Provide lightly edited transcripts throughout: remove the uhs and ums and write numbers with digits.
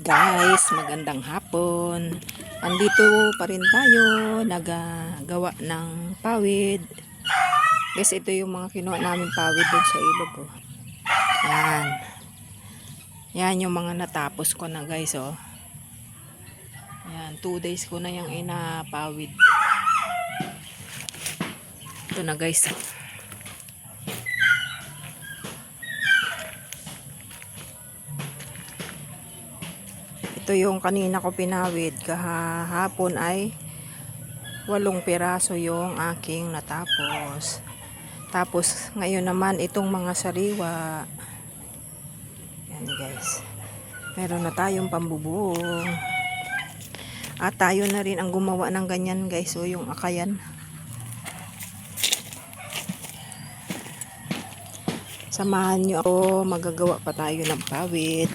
Guys, magandang hapon. Andito pa rin tayo, nagagawa ng pawid. Guys, ito yung mga kinuha namin pawid doon sa ilog. Oh. Yan. Yan yung mga natapos ko na guys. Oh. Yan, 2 days ko na yung inapawid. Ito na guys. Ito yung kanina ko pinawid. Kahapon ay 8 piraso yung aking natapos. Tapos ngayon naman itong mga sariwa. Yan guys. Meron na tayong pambubuong. At tayo na rin ang gumawa ng ganyan guys. So yung akayan. Samahan nyo ako. Magagawa pa tayo ng pawid.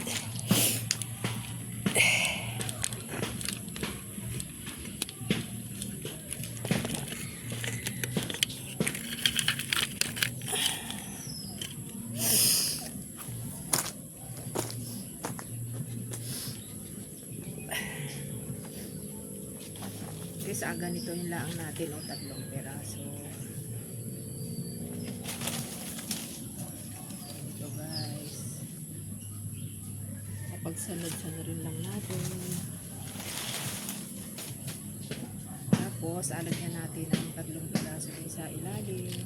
Guys, ganito yung laang natin o 3 peraso. Ito guys. Kapagsanod-sanod rin lang natin. Tapos alagyan natin ang 3 peraso din sa ilalim.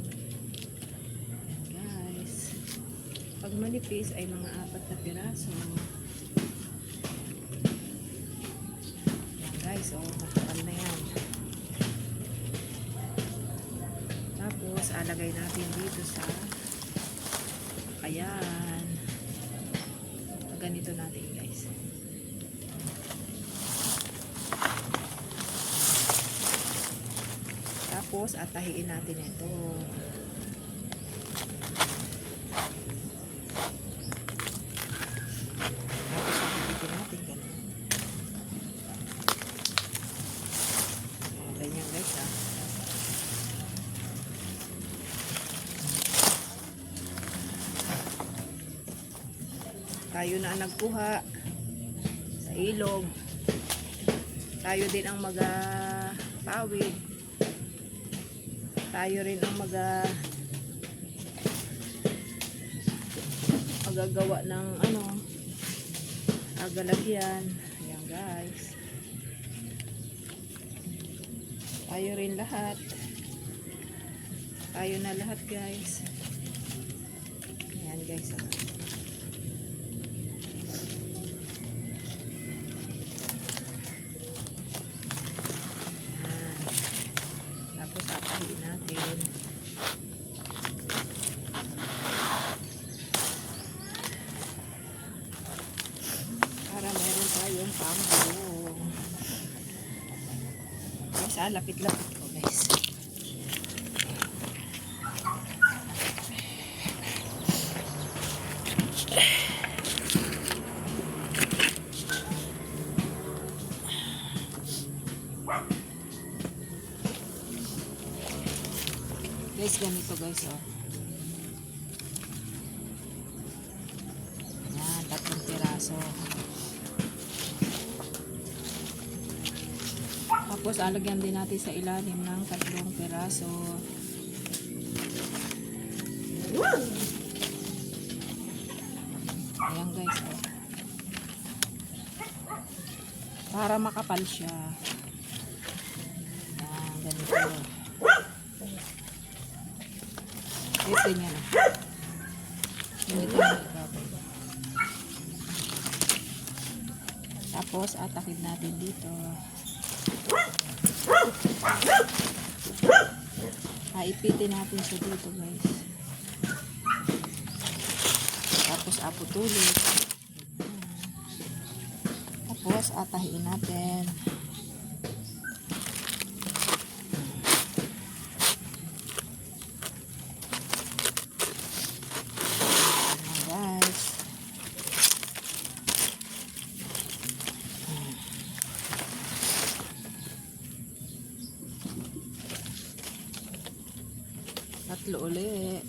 Ayan guys. Pag manipis ay mga 4 na peraso. Ayan guys, matakan na yan. Tapos alagay natin dito sa ayan. Ganito natin guys. Tapos atahiin natin ito. Tapos atahiin natin ganun. Ganyan guys ha. Tayo na ang nagkuha sa ilog. Tayo din ang magpawid. Tayo rin ang magagawa ng agalagyan. Ayan guys. Tayo rin lahat. Tayo na lahat guys. Ayan guys. Atahiin natin. Para meron tayong pambuong. Guys, lapit-lapit ko guys. Guys, ganito guys Yan, 3 piraso. Tapos alagyan din natin sa ilalim ng 3 piraso. Ayan guys para makapal siya. Yan, ganito. Yes, ganyan. Ganito na ibabay. Tapos, atakid natin dito. Ipitin natin siya dito, guys. Tapos, aputulin. Tapos, atahin natin. Tatlo ulit.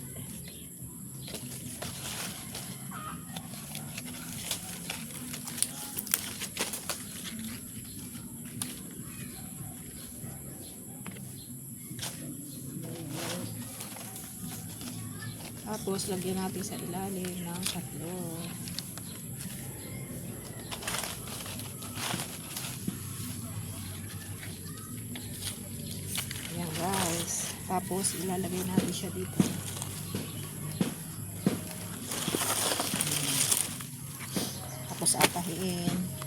Tapos lagyan natin sa ilalim ng tatlo. Ayan guys. Tapos ilalagay natin siya dito. Tapos atahiin.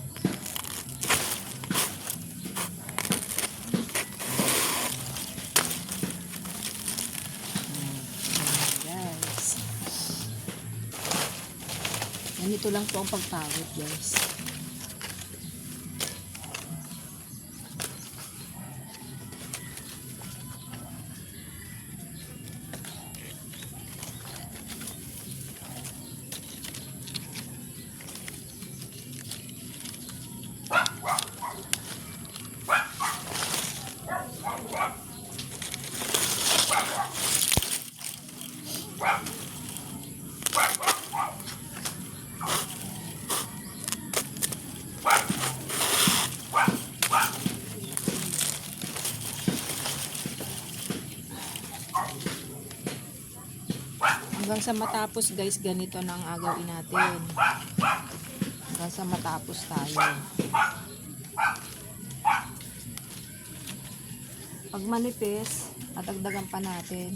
Ganito lang po ang pagtawid guys. Hanggang sa matapos guys, ganito na ang agawin natin. Hanggang sa matapos tayo. Pag manipis, adagdagan pa natin.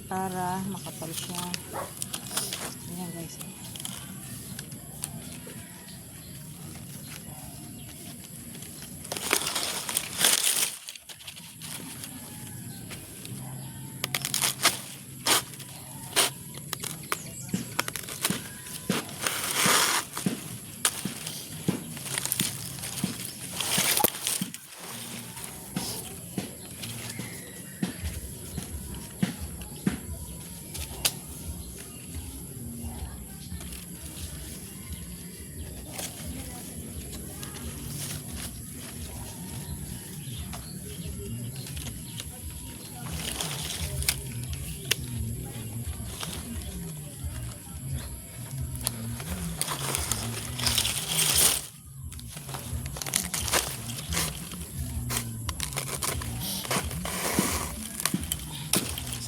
Para makapal siya. Ayan guys.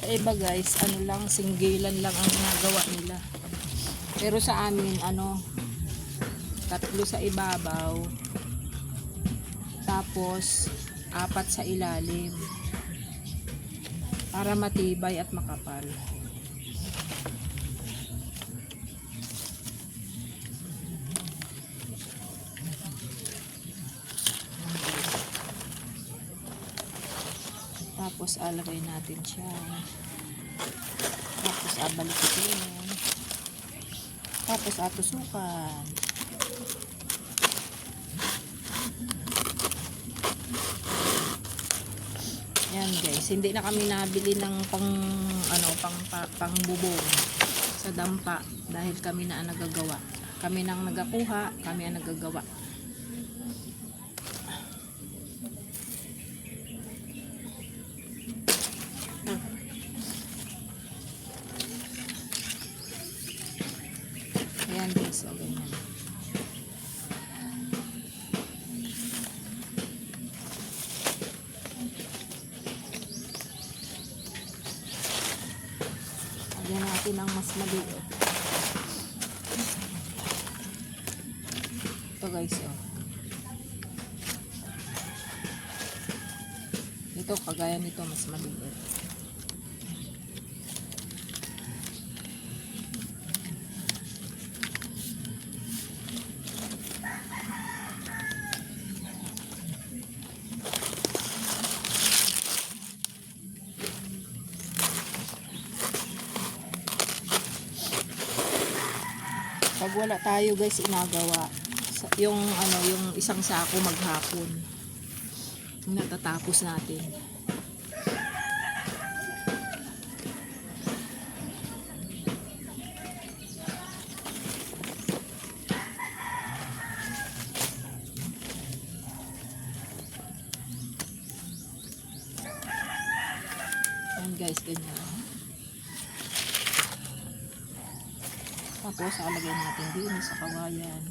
Sa iba guys, ano lang, singgilan lang ang nagawa nila. Pero sa amin, tatlo sa ibabaw, tapos 4 sa ilalim. Para matibay at makapal. Tapos alagay natin siya. Tapos abalikin. Tapos atusukan. Yan guys, hindi na kami nabili ng pang bubong sa dampa dahil kami na ang nagagawa. Kami nang nagakuha, kami ang nagagawa. Ayan guys, so ganyan. Lagyan natin ang mas maliit. Ito guys, oh. Ito, kagaya nito, mas maliit. Pag wala tayo guys inagawa, yung isang sako maghapon natatapos natin. Ayan guys, ganyan. Tapos alagay natin din sa kawayan.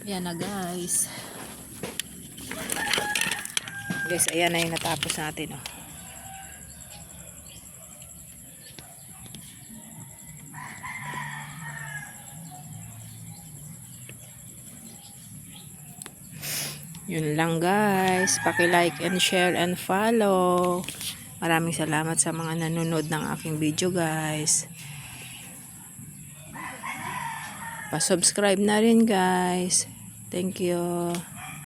Yan na guys. Guys, ayan na yung natapos natin. Oh. Yun lang guys. Paki-like and share and follow. Maraming salamat sa mga nanonood ng aking video guys. Pa-subscribe na rin guys. Thank you.